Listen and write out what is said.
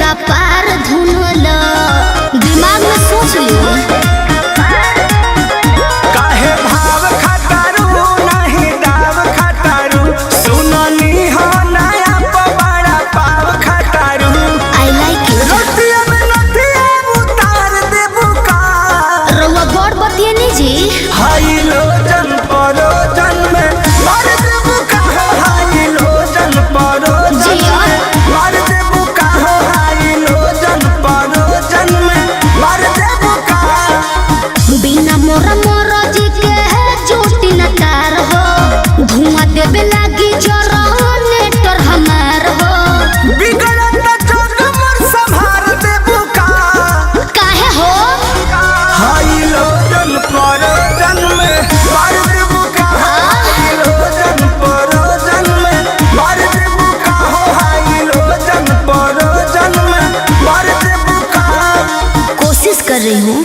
का पार धुनल। दिमाग में सोच लियो। काहे भाव खटारू नहीं दाव खटारू, सुननी हो नया पवाड़ा पाव खटारू। I like it. रोटिया में नथिया उतार देबू का, रउआ बड़ बतिए नहीं जी। हाई लोजन परोजन में मार देबू का हो, हाई लोजन परोजन में मार देबू का हो, हाई लोजन परोजन में मार देबू का। बिना मोरा मोरा जी के है चोटी न तार हो, धुआं देवे लागी जरा नेटर हमार हो। बिगड़त जग मोर संभार देबू का, काहे हो? हाई लोजन परोजन में मार देबू का, हाई लोजन परोजन में मार देबू का हो, हाई लोजन परोजन में मार देबू का। कोशिश कर रही हूँ।